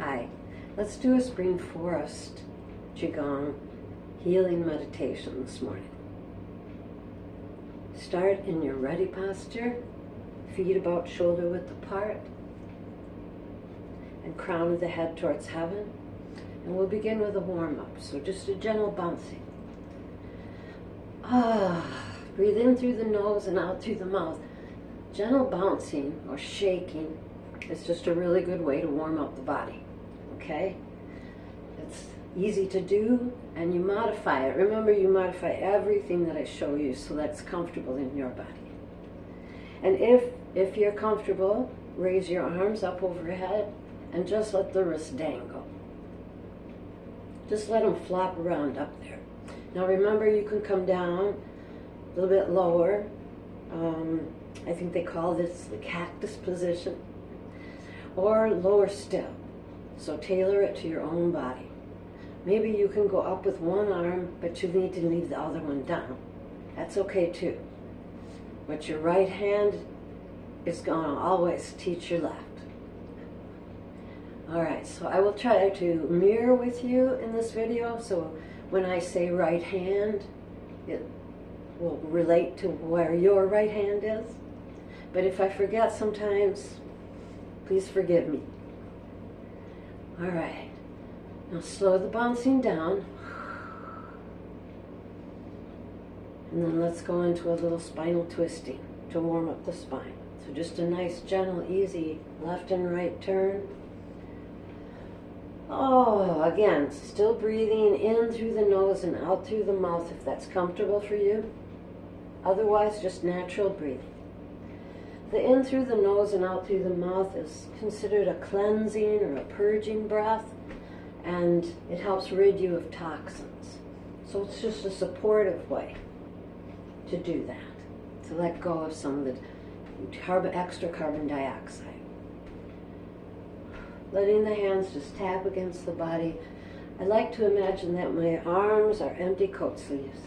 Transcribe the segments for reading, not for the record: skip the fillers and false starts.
Hi, let's do a spring forest Qigong healing meditation this morning. Start in your ready posture, feet about shoulder width apart, and crown of the head towards heaven. And we'll begin with a warm-up, so just a gentle bouncing. Breathe in through the nose and out through the mouth. Gentle bouncing or shaking is just a really good way to warm up the body, okay? It's easy to do, and you modify it. Remember, you modify everything that I show you so that's comfortable in your body. And if you're comfortable, raise your arms up overhead and just let the wrists dangle. Just let them flop around up there. Now remember, you can come down a little bit lower. I think they call this the cactus position, or lower still. So tailor it to your own body. Maybe you can go up with one arm, but you need to leave the other one down. That's okay too. But your right hand is going to always teach your left. Alright, so I will try to mirror with you in this video, so when I say right hand, it will relate to where your right hand is. But if I forget sometimes, please forgive me. Alright, now slow the bouncing down. And then let's go into a little spinal twisting to warm up the spine. So just a nice, gentle, easy left and right turn. Again, still breathing in through the nose and out through the mouth if that's comfortable for you. Otherwise, just natural breathing. The in through the nose and out through the mouth is considered a cleansing or a purging breath, and it helps rid you of toxins. So it's just a supportive way to do that, to let go of some of the extra carbon dioxide. Letting the hands just tap against the body. I like to imagine that my arms are empty coat sleeves,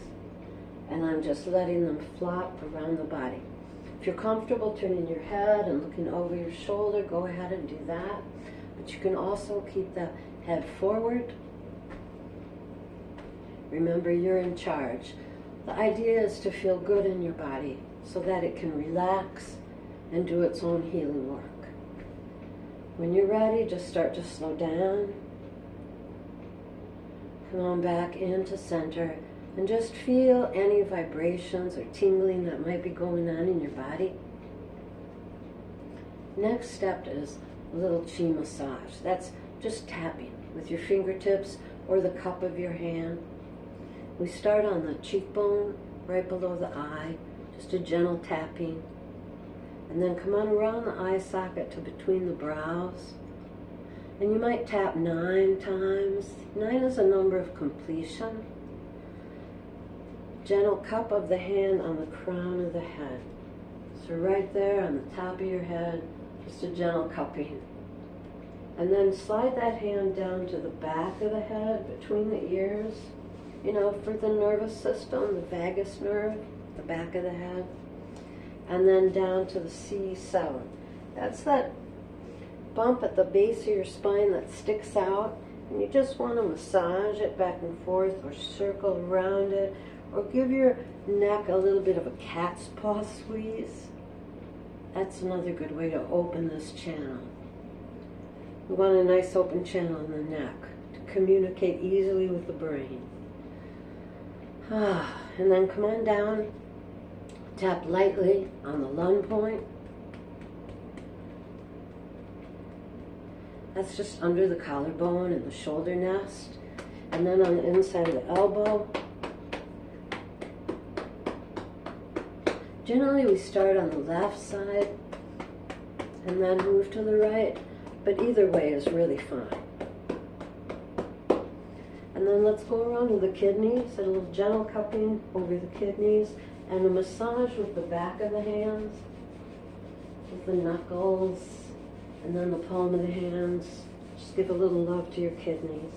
and I'm just letting them flop around the body. If you're comfortable turning your head and looking over your shoulder, go ahead and do that. But you can also keep the head forward. Remember, you're in charge. The idea is to feel good in your body so that it can relax and do its own healing work. When you're ready, just start to slow down. Come on back into center and just feel any vibrations or tingling that might be going on in your body. Next step is a little Qi massage. That's just tapping with your fingertips or the cup of your hand. We start on the cheekbone, right below the eye, just a gentle tapping. And then come on around the eye socket to between the brows. And you might tap 9 times. 9 is a number of completion. Gentle cup of the hand on the crown of the head. So right there on the top of your head, just a gentle cupping. And then slide that hand down to the back of the head, between the ears. You know, for the nervous system, the vagus nerve, the back of the head. And then down to the C7. That's that bump at the base of your spine that sticks out, and you just want to massage it back and forth or circle around it, or give your neck a little bit of a cat's paw squeeze. That's another good way to open this channel. We want a nice open channel in the neck to communicate easily with the brain. And then come on down. Tap lightly on the lung point. That's just under the collarbone and the shoulder nest. And then on the inside of the elbow. Generally we start on the left side and then move to the right, but either way is really fine. And then let's go around to the kidneys, a little gentle cupping over the kidneys. And a massage with the back of the hands, with the knuckles, and then the palm of the hands. Just give a little love to your kidneys.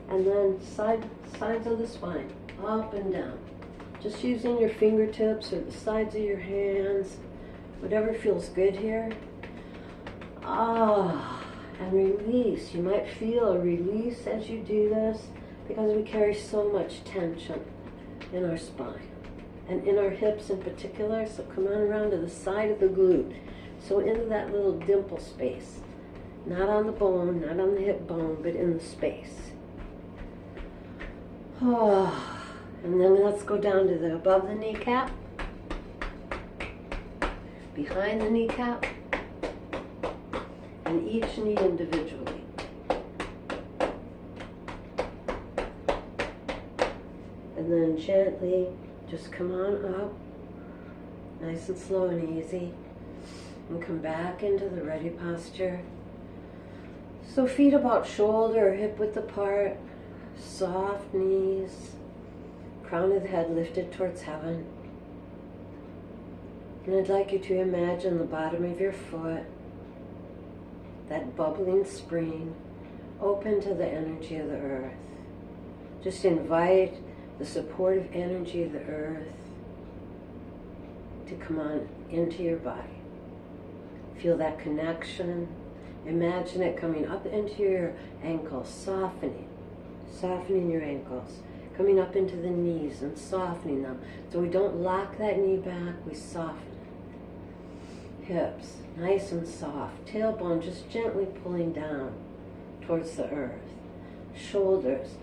And then sides of the spine, up and down. Just using your fingertips or the sides of your hands, whatever feels good here. And release. You might feel a release as you do this because we carry so much tension in our spine and in our hips in particular. So come on around to the side of the glute. So into that little dimple space. Not on the bone, not on the hip bone, but in the space. Oh, and then let's go down to the above the kneecap, behind the kneecap, and each knee individually. And then gently just come on up, nice and slow and easy, and come back into the ready posture. So feet about shoulder or hip width apart, soft knees, crown of the head lifted towards heaven. And I'd like you to imagine the bottom of your foot, that bubbling spring, open to the energy of the earth. Just invite the supportive energy of the earth to come on into your body. Feel that connection. Imagine it coming up into your ankles, softening your ankles, coming up into the knees and softening them. So we don't lock that knee back, we soften. Hips, nice and soft. Tailbone just gently pulling down towards the earth. Shoulders,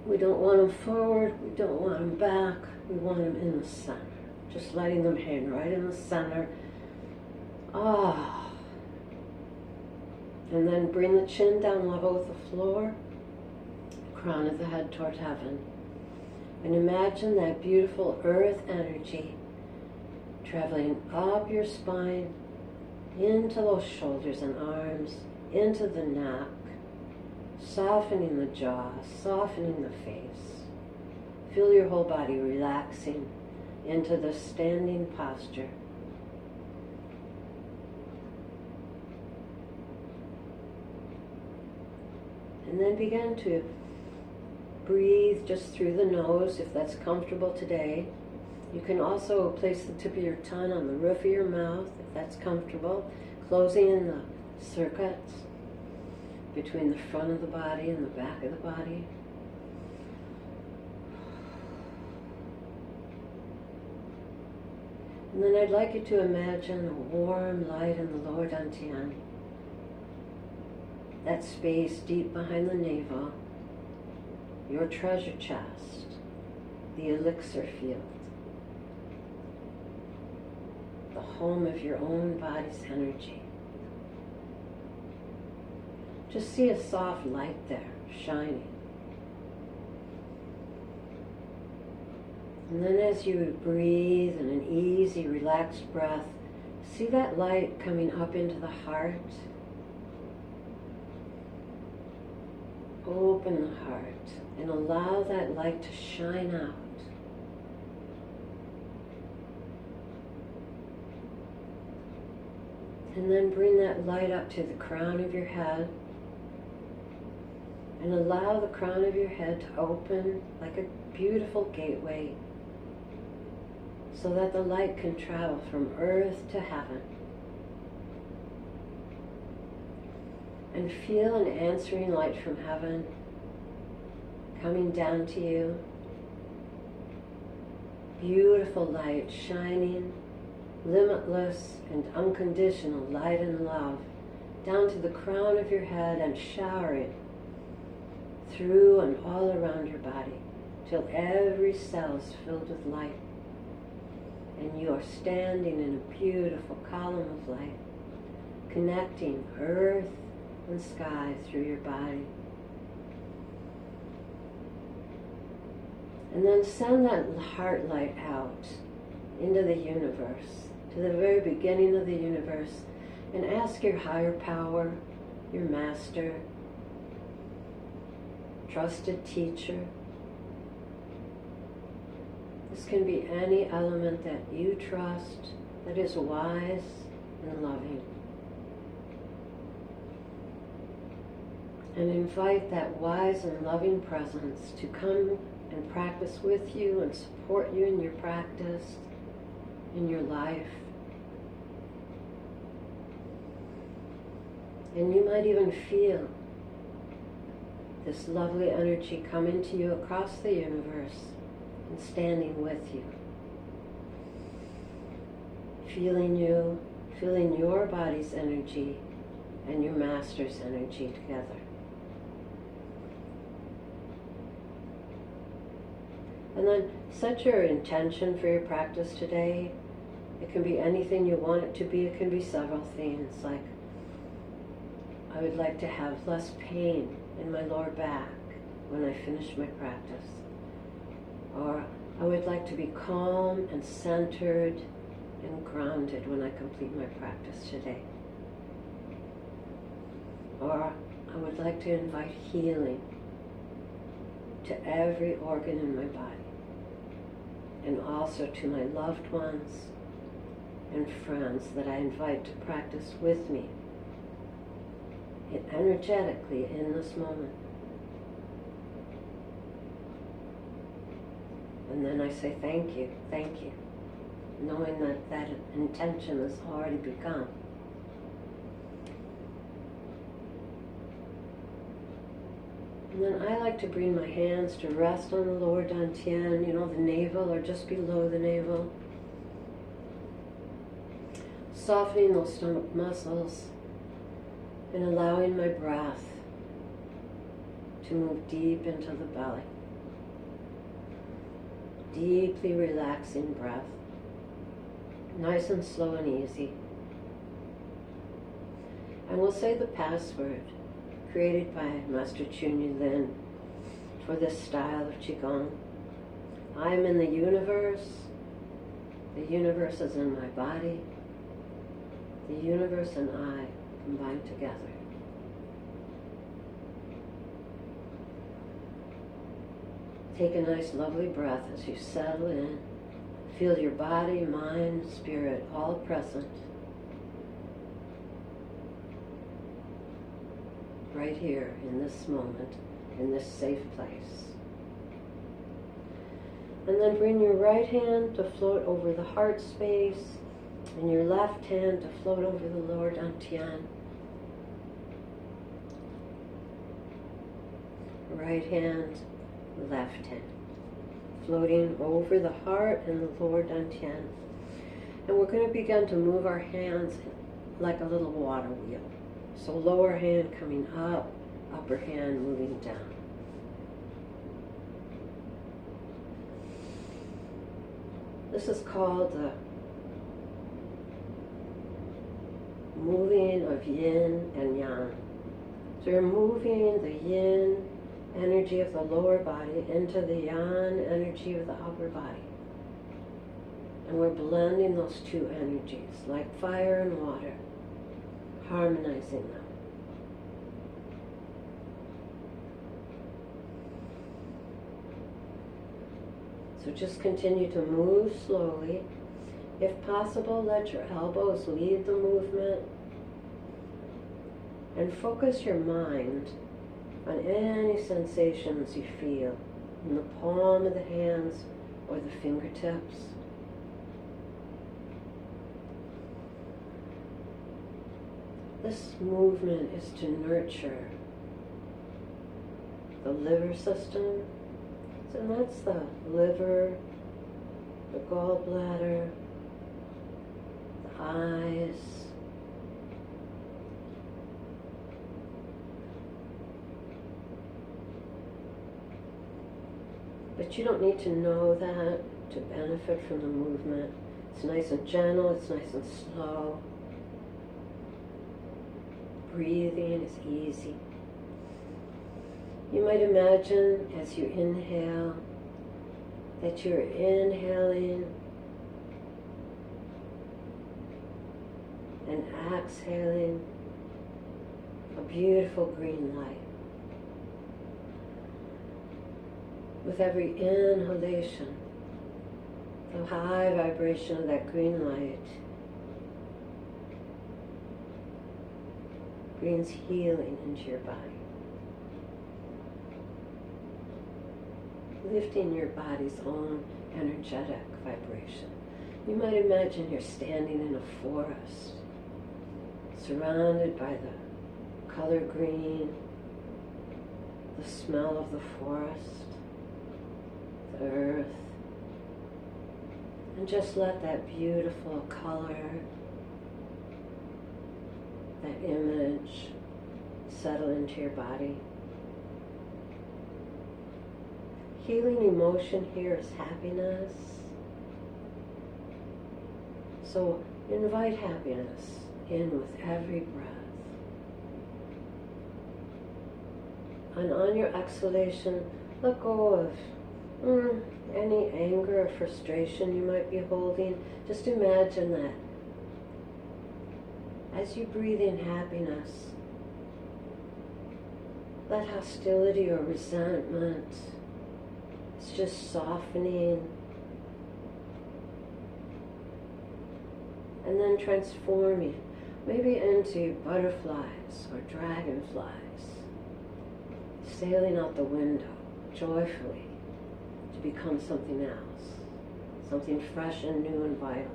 we don't want them forward, we don't want them back, we want them in the center. Just letting them hang right in the center. Ah. And then bring the chin down level with the floor, crown of the head toward heaven. And imagine that beautiful earth energy traveling up your spine, into those shoulders and arms, into the neck, softening the jaw, softening the face. Feel your whole body relaxing into the standing posture. And then begin to breathe just through the nose if that's comfortable today. You can also place the tip of your tongue on the roof of your mouth if that's comfortable, closing in the circuits between the front of the body and the back of the body. And then I'd like you to imagine a warm light in the lower dantian, that space deep behind the navel, your treasure chest, the elixir field, the home of your own body's energy. Just see a soft light there, shining. And then as you breathe in an easy, relaxed breath, see that light coming up into the heart. Open the heart and allow that light to shine out. And then bring that light up to the crown of your head and allow the crown of your head to open like a beautiful gateway so that the light can travel from earth to heaven. And feel an answering light from heaven coming down to you. Beautiful light shining, limitless and unconditional light and love down to the crown of your head and showering through and all around your body till every cell is filled with light. And you are standing in a beautiful column of light, connecting earth and sky through your body. And then send that heart light out into the universe, to the very beginning of the universe, and ask your higher power, your master, trusted teacher. This can be any element that you trust that is wise and loving. And invite that wise and loving presence to come and practice with you and support you in your practice, in your life. And you might even feel this lovely energy coming to you across the universe and standing with you. Feeling you, feeling your body's energy and your master's energy together. And then set your intention for your practice today. It can be anything you want it to be. It can be several things, like I would like to have less pain in my lower back when I finish my practice. Or I would like to be calm and centered and grounded when I complete my practice today. Or I would like to invite healing to every organ in my body, and also to my loved ones and friends that I invite to practice with me energetically in this moment. And then I say thank you, knowing that that intention has already begun. And then I like to bring my hands to rest on the lower dantian, the navel, or just below the navel. Softening those stomach muscles and allowing my breath to move deep into the belly. Deeply relaxing breath. Nice and slow and easy. And we'll say the password created by Master Chunyi Lin for this style of Qigong. I'm in the universe is in my body, the universe and I combine together. Take a nice lovely breath as you settle in. Feel your body, mind, spirit all present. Right here in this moment, in this safe place. And then bring your right hand to float over the heart space and your left hand to float over the lower dantian. Right hand, left hand, floating over the heart and the lower dantian. And we're going to begin to move our hands like a little water wheel. So lower hand coming up, upper hand moving down. This is called the moving of yin and yang. So you're moving the yin energy of the lower body into the yang energy of the upper body. And we're blending those two energies like fire and water, harmonizing them. So just continue to move slowly. If possible, let your elbows lead the movement. And focus your mind on any sensations you feel in the palm of the hands or the fingertips. This movement is to nurture the liver system. So that's the liver, the gallbladder, the eyes, but you don't need to know that to benefit from the movement. It's nice and gentle, it's nice and slow. Breathing is easy. You might imagine as you inhale that you're inhaling and exhaling a beautiful green light. With every inhalation, the high vibration of that green light brings healing into your body. Lifting your body's own energetic vibration. You might imagine you're standing in a forest, surrounded by the color green, the smell of the forest, the earth, and just let that beautiful color, that image settle into your body. Healing emotion here is happiness. So invite happiness in with every breath. And on your exhalation, let go of any anger or frustration you might be holding. Just imagine that as you breathe in happiness, let hostility or resentment, it's just softening, and then transforming, maybe into butterflies or dragonflies, sailing out the window joyfully to become something else, something fresh and new and vital.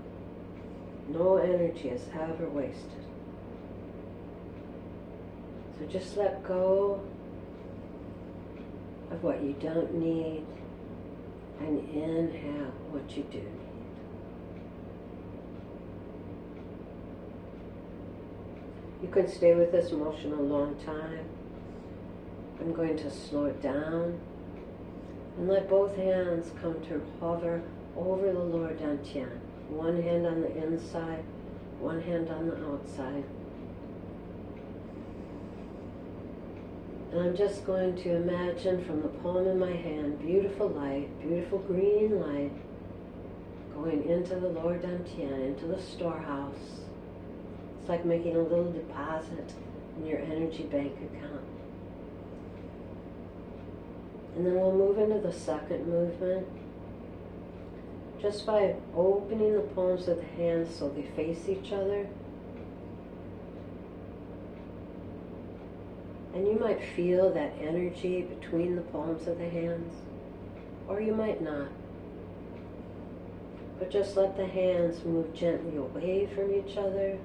No energy is ever wasted. So just let go of what you don't need and inhale what you do need. You can stay with this motion a long time. I'm going to slow it down and let both hands come to hover over the lower dantian. One hand on the inside, one hand on the outside. And I'm just going to imagine from the palm of my hand, beautiful light, beautiful green light, going into the lower dantian, into the storehouse. It's like making a little deposit in your energy bank account. And then we'll move into the second movement, just by opening the palms of the hands so they face each other. And you might feel that energy between the palms of the hands, or you might not. But just let the hands move gently away from each other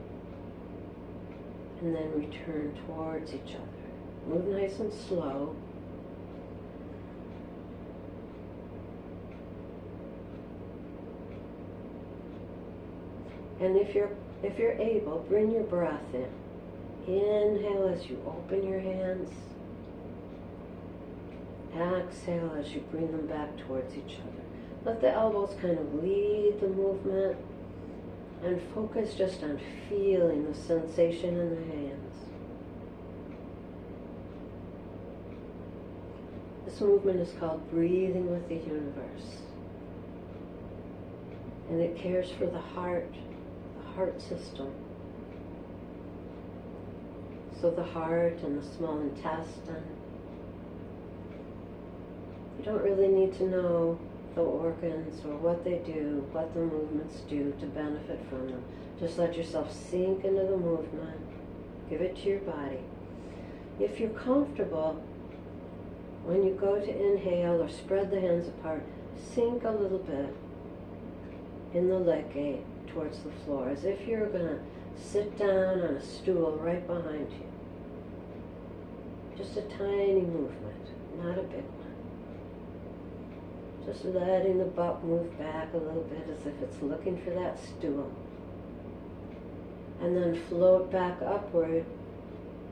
and then return towards each other. Move nice and slow. And if you're able, bring your breath in. Inhale as you open your hands. Exhale as you bring them back towards each other. Let the elbows kind of lead the movement and focus just on feeling the sensation in the hands. This movement is called breathing with the universe. And it cares for the heart system. So the heart and the small intestine. You don't really need to know the organs or what they do, what the movements do to benefit from them. Just let yourself sink into the movement. Give it to your body. If you're comfortable, when you go to inhale or spread the hands apart, sink a little bit in the leg gate towards the floor, as if you're going to sit down on a stool right behind you. Just a tiny movement, not a big one. Just letting the butt move back a little bit as if it's looking for that stool. And then float back upward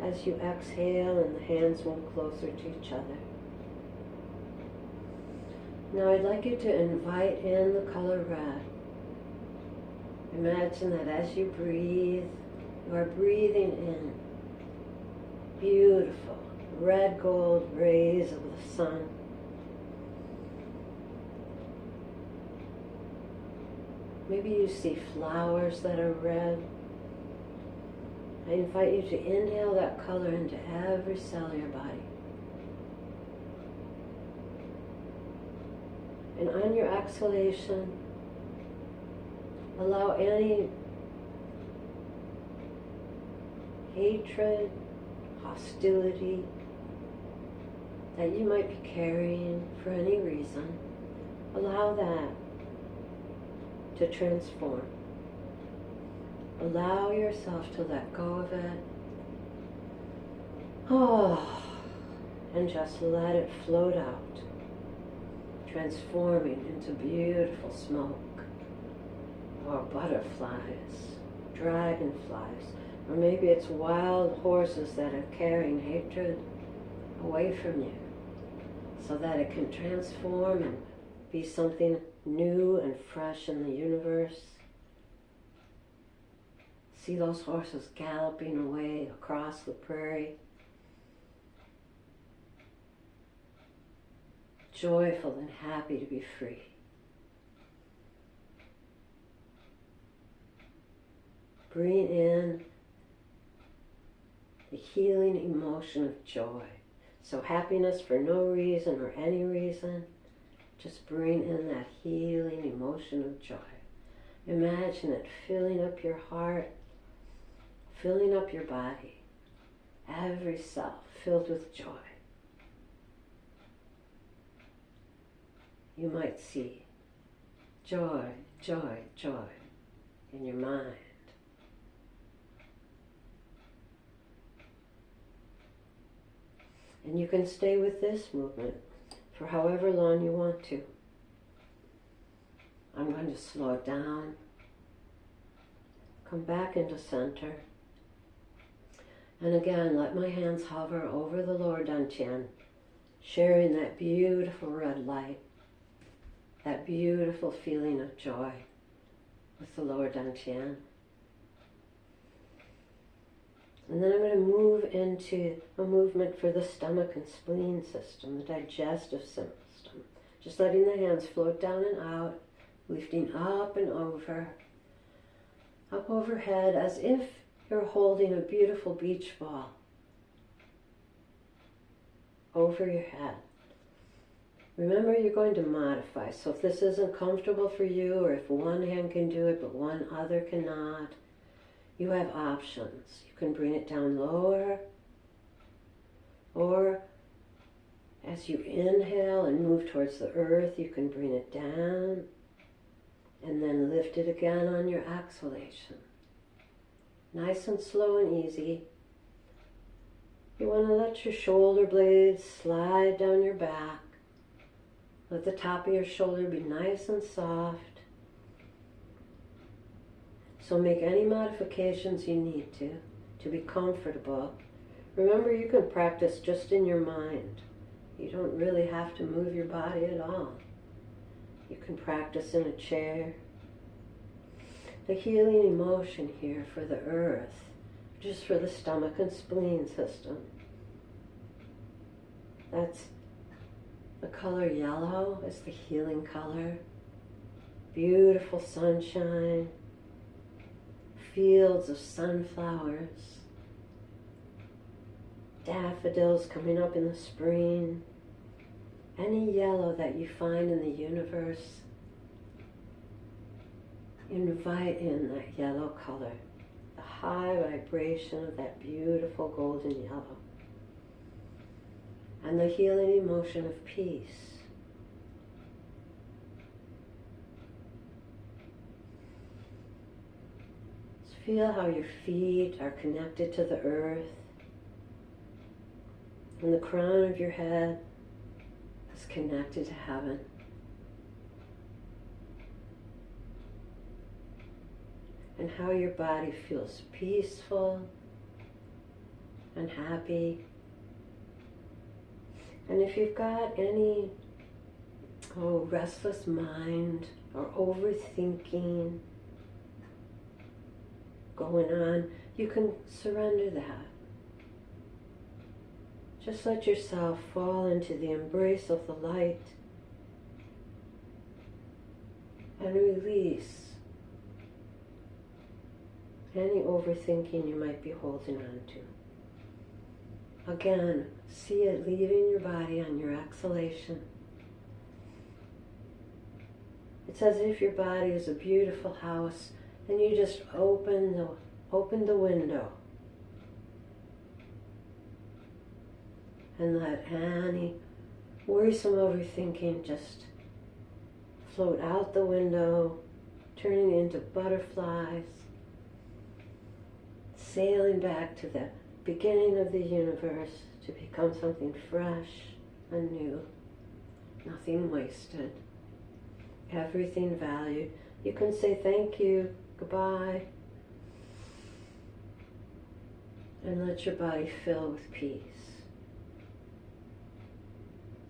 as you exhale and the hands move closer to each other. Now I'd like you to invite in the color red. Imagine that as you breathe, you are breathing in beautiful red gold rays of the sun. Maybe you see flowers that are red. I invite you to inhale that color into every cell of your body. And on your exhalation, allow any hatred, hostility that you might be carrying for any reason, allow that to transform. Allow yourself to let go of it Oh, and just let it float out, transforming into beautiful smoke, or butterflies, dragonflies, or maybe it's wild horses that are carrying hatred away from you, so that it can transform and be something new and fresh in the universe. See those horses galloping away across the prairie, joyful and happy to be free. Bring in the healing emotion of joy. So happiness for no reason or any reason, just bring in that healing emotion of joy. Imagine it filling up your heart, filling up your body, every cell filled with joy. You might see joy, joy, joy in your mind. And you can stay with this movement for however long you want to. I'm going to slow it down, come back into center, and again let my hands hover over the lower dantian, sharing that beautiful red light, that beautiful feeling of joy with the lower dantian. And then I'm going to move into a movement for the stomach and spleen system, the digestive system. Just letting the hands float down and out, lifting up and over, up overhead as if you're holding a beautiful beach ball over your head. Remember, you're going to modify. So if this isn't comfortable for you, or if one hand can do it but one other cannot, you have options. You can bring it down lower, or as you inhale and move towards the earth, you can bring it down and then lift it again on your exhalation. Nice and slow and easy. You want to let your shoulder blades slide down your back. Let the top of your shoulder be nice and soft. So make any modifications you need to be comfortable. Remember, you can practice just in your mind. You don't really have to move your body at all. You can practice in a chair. The healing emotion here for the earth, just for the stomach and spleen system. That's the color yellow, is the healing color. Beautiful sunshine. Fields of sunflowers, daffodils coming up in the spring, any yellow that you find in the universe, invite in that yellow color, the high vibration of that beautiful golden yellow, and the healing emotion of peace. Feel how your feet are connected to the earth, and the crown of your head is connected to heaven. And how your body feels peaceful and happy. And if you've got any restless mind or overthinking going on, you can surrender that. Just let yourself fall into the embrace of the light and release any overthinking you might be holding on to. Again, see it leaving your body on your exhalation. It's as if your body is a beautiful house and you just open the window and let any worrisome overthinking just float out the window, turning into butterflies, sailing back to the beginning of the universe to become something fresh and new, nothing wasted, everything valued. You can say thank you, goodbye, and let your body fill with peace.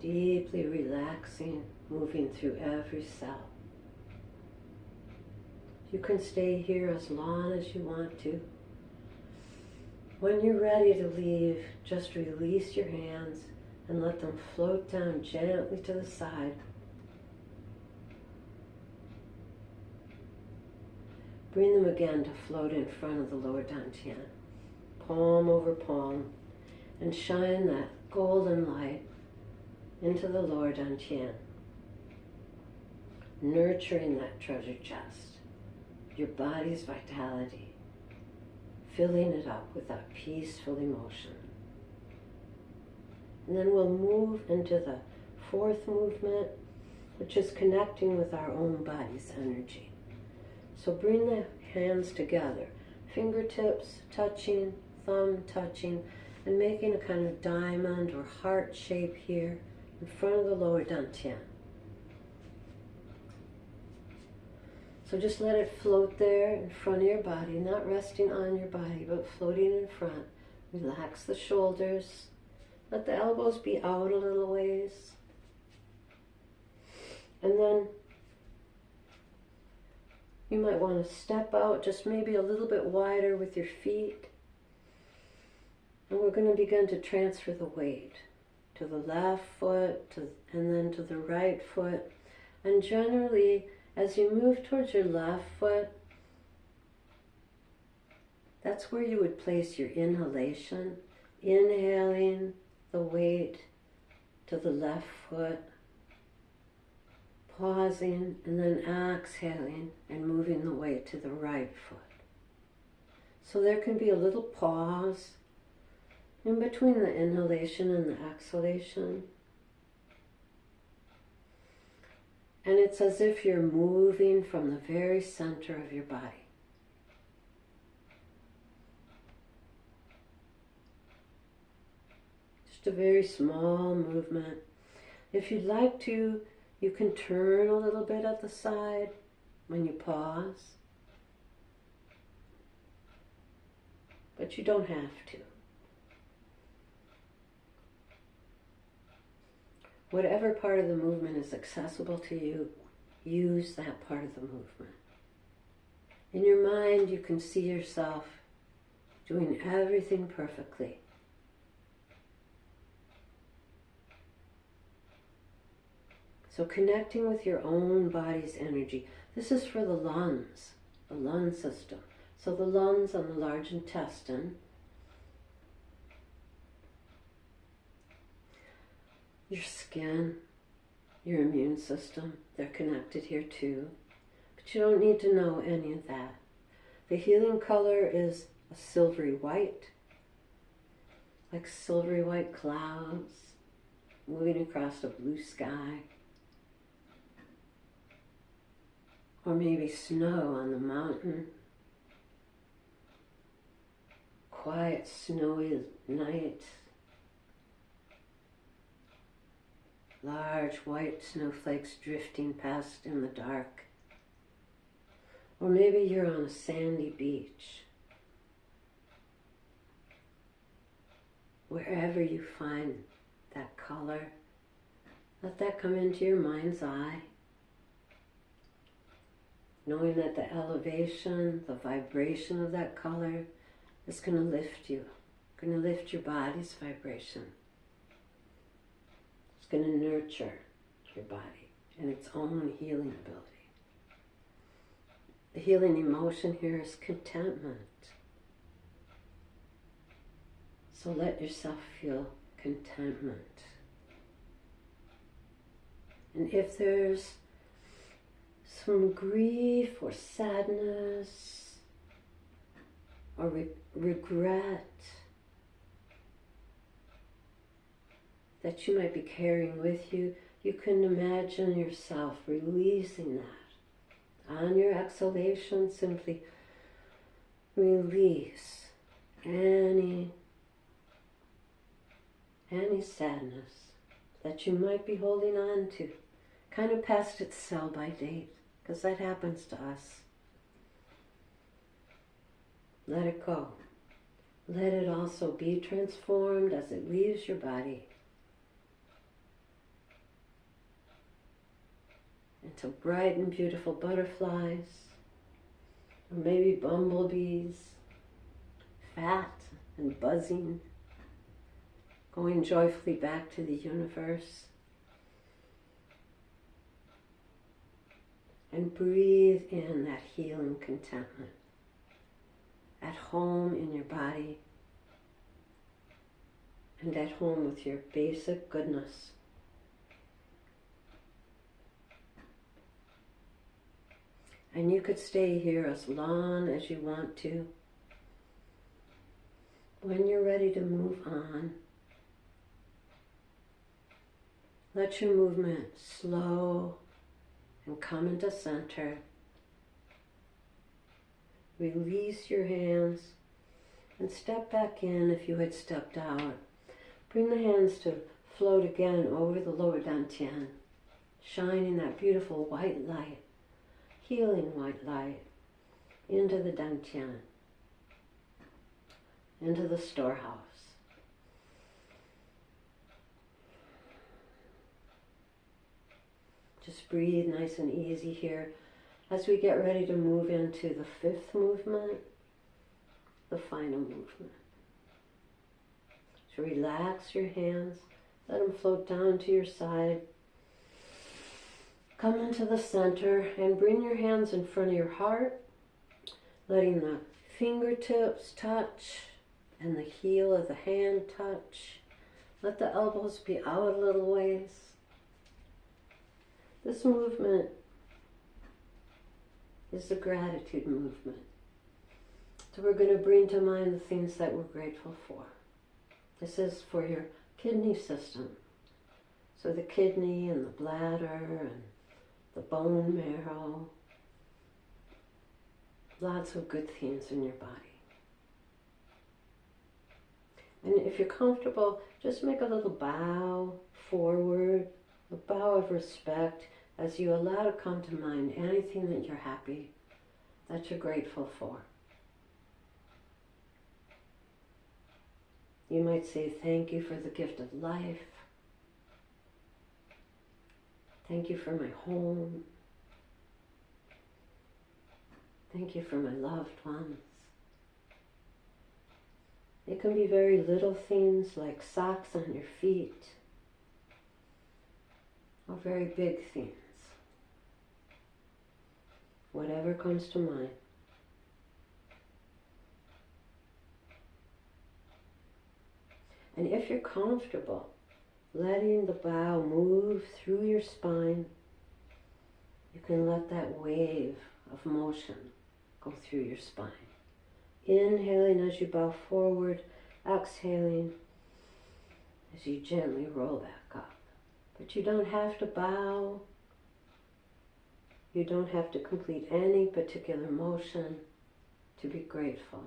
Deeply relaxing, moving through every cell. You can stay here as long as you want to. When you're ready to leave, just release your hands and let them float down gently to the side. Bring them again to float in front of the lower dantian, palm over palm, and shine that golden light into the lower dantian, nurturing that treasure chest, your body's vitality, filling it up with that peaceful emotion. And then we'll move into the fourth movement, which is connecting with our own body's energy. So bring the hands together, fingertips touching, thumb touching, and making a kind of diamond or heart shape here in front of the lower dantian. So just let it float there in front of your body, not resting on your body, but floating in front. Relax the shoulders. Let the elbows be out a little ways. And then you might want to step out just maybe a little bit wider with your feet. And we're going to begin to transfer the weight to the left foot and then to the right foot. And generally, as you move towards your left foot, that's where you would place your inhalation, inhaling the weight to the left foot, pausing, and then exhaling and moving the weight to the right foot. So there can be a little pause in between the inhalation and the exhalation. And it's as if you're moving from the very center of your body. Just a very small movement. If you'd like to, you can turn a little bit at the side when you pause. But you don't have to. Whatever part of the movement is accessible to you, use that part of the movement. In your mind, you can see yourself doing everything perfectly. So connecting with your own body's energy. This is for the lung system. So the lungs on the large intestine. Your skin, your immune system, they're connected here too. But you don't need to know any of that. The healing color is a silvery white, like silvery white clouds moving across a blue sky. Or maybe snow on the mountain. Quiet, snowy night. Large white snowflakes drifting past in the dark. Or maybe you're on a sandy beach. Wherever you find that color, let that come into your mind's eye. Knowing that the elevation, the vibration of that color is going to lift you, going to lift your body's vibration. It's going to nurture your body and its own healing ability. The healing emotion here is contentment. So let yourself feel contentment. And if there's some grief or sadness or regret that you might be carrying with you, you can imagine yourself releasing that. On your exhalation, simply release any any sadness that you might be holding on to, kind of past its sell-by date, because that happens to us. Let it go. Let it also be transformed as it leaves your body into bright and beautiful butterflies, or maybe bumblebees, fat and buzzing, going joyfully back to the universe. And breathe in that healing contentment, at home in your body, and at home with your basic goodness. And you could stay here as long as you want to. When you're ready to move on, let your movement slow and come into center. Release your hands and step back in if you had stepped out. Bring the hands to float again over the lower dantian, shining that beautiful white light, healing white light, into the dantian, into the storehouse. Just breathe nice and easy here as we get ready to move into the fifth movement, the final movement. So relax your hands, let them float down to your side. Come into the center and bring your hands in front of your heart, letting the fingertips touch and the heel of the hand touch. Let the elbows be out a little ways. This movement is the gratitude movement. So we're going to bring to mind the things that we're grateful for. This is for your kidney system. So the kidney and the bladder and the bone marrow. Lots of good things in your body. And if you're comfortable, just make a little bow forward, a bow of respect, as you allow to come to mind anything that you're happy, that you're grateful for. You might say, thank you for the gift of life. Thank you for my home. Thank you for my loved ones. It can be very little things like socks on your feet, or very big things. Whatever comes to mind. And if you're comfortable, letting the bow move through your spine, you can let that wave of motion go through your spine. Inhaling as you bow forward, exhaling as you gently roll back up. But you don't have to bow. You don't have to complete any particular motion to be grateful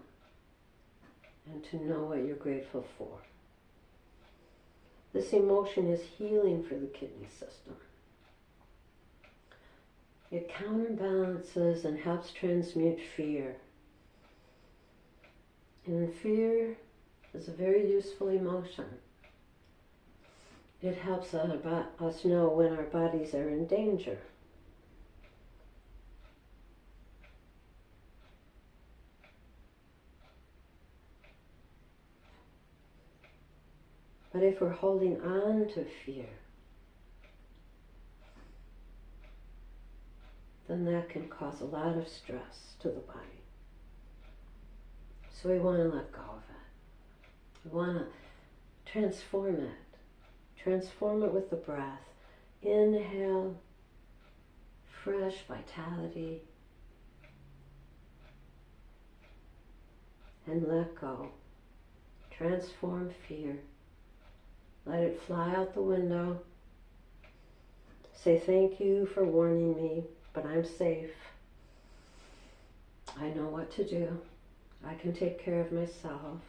and to know what you're grateful for. This emotion is healing for the kidney system. It counterbalances and helps transmute fear. And fear is a very useful emotion. It helps us know when our bodies are in danger. But if we're holding on to fear, then that can cause a lot of stress to the body. So we want to let go of it. We want to transform it. Transform it with the breath. Inhale, fresh vitality. And let go. Transform fear. Let it fly out the window. Say thank you for warning me, but I'm safe. I know what to do. I can take care of myself.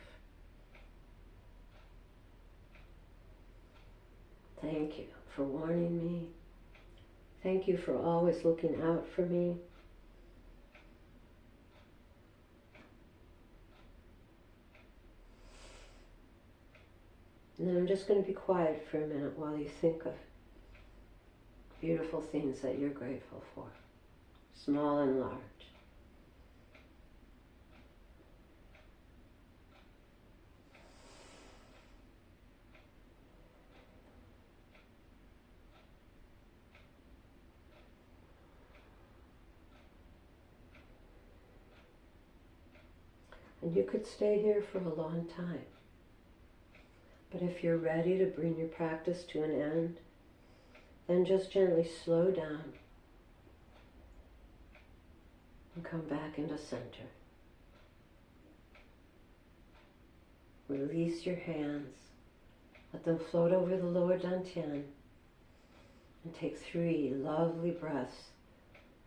Thank you for warning me. Thank you for always looking out for me. And then I'm just going to be quiet for a minute while you think of beautiful things that you're grateful for, small and large. And you could stay here for a long time. But if you're ready to bring your practice to an end, then just gently slow down and come back into center. Release your hands. Let them float over the lower dantian. And take 3 lovely breaths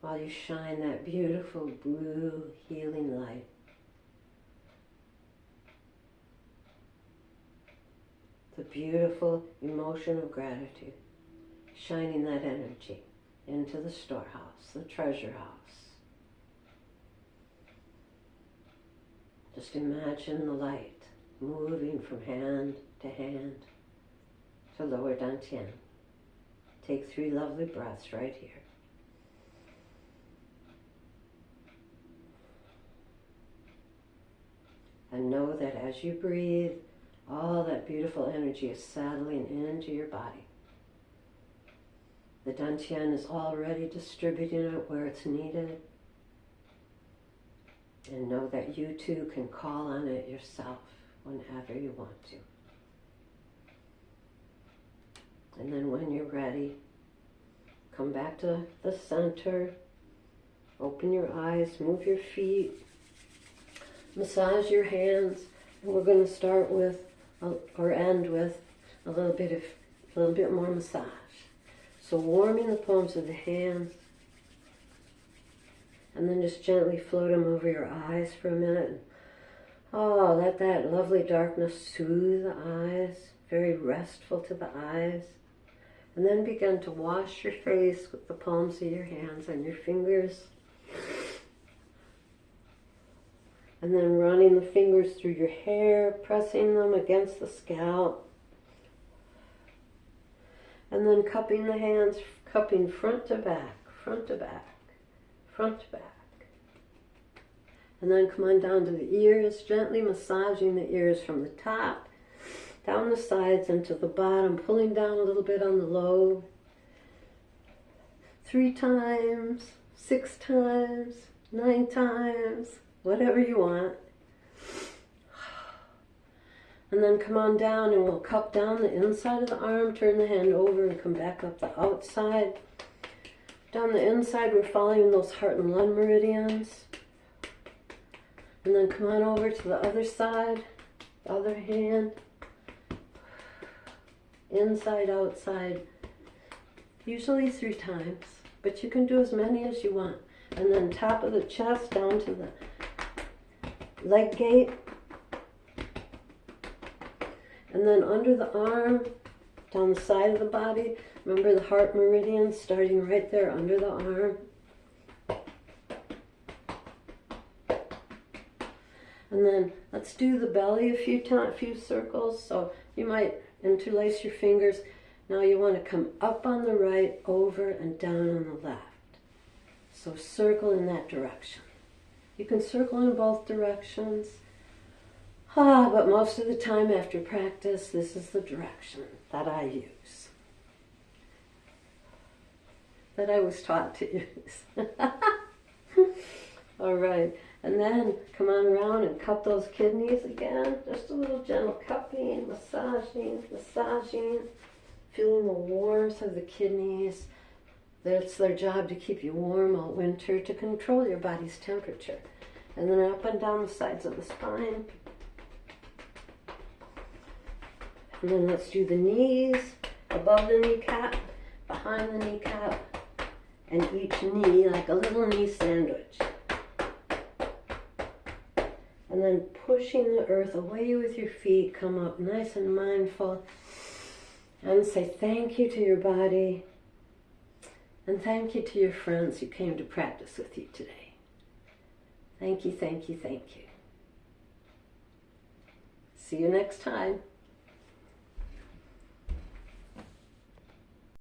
while you shine that beautiful blue healing light. The beautiful emotion of gratitude, shining that energy into the storehouse, the treasure house. Just imagine the light moving from hand to lower dantian. Take 3 lovely breaths right here. And know that as you breathe, all that beautiful energy is settling into your body. The dantian is already distributing it where it's needed. And know that you too can call on it yourself whenever you want to. And then when you're ready, come back to the center, open your eyes, move your feet, massage your hands, and we're going to start with or end with a little bit more massage. So warming the palms of the hands, and then just gently float them over your eyes for a minute. Oh, let that lovely darkness soothe the eyes, very restful to the eyes. And then begin to wash your face with the palms of your hands and your fingers. And then running the fingers through your hair, pressing them against the scalp. And then cupping the hands, cupping front to back, front to back, front to back. And then come on down to the ears, gently massaging the ears from the top, down the sides and to the bottom, pulling down a little bit on the lobe. 3 times, 6 times, 9 times, whatever you want. And then come on down and we'll cup down the inside of the arm, turn the hand over and come back up the outside. Down the inside we're following those heart and lung meridians. And then come on over to the other side, the other hand. Inside, outside, usually 3 times, but you can do as many as you want. And then top of the chest down to the leg gate. And then under the arm, down the side of the body. Remember the heart meridian starting right there under the arm. And then let's do the belly a few circles. So you might interlace your fingers. Now you want to come up on the right, over and down on the left. So circle in that direction. You can circle in both directions. But most of the time after practice, this is the direction that I use. That I was taught to use. All right. And then come on around and cup those kidneys again. Just a little gentle cupping, massaging, massaging. Feeling the warmth of the kidneys. That's their job, to keep you warm all winter, to control your body's temperature. And then up and down the sides of the spine. And then let's do the knees, above the kneecap, behind the kneecap, and each knee like a little knee sandwich. And then pushing the earth away with your feet, come up nice and mindful. And say thank you to your body. And thank you to your friends who came to practice with you today. Thank you, thank you, thank you. See you next time.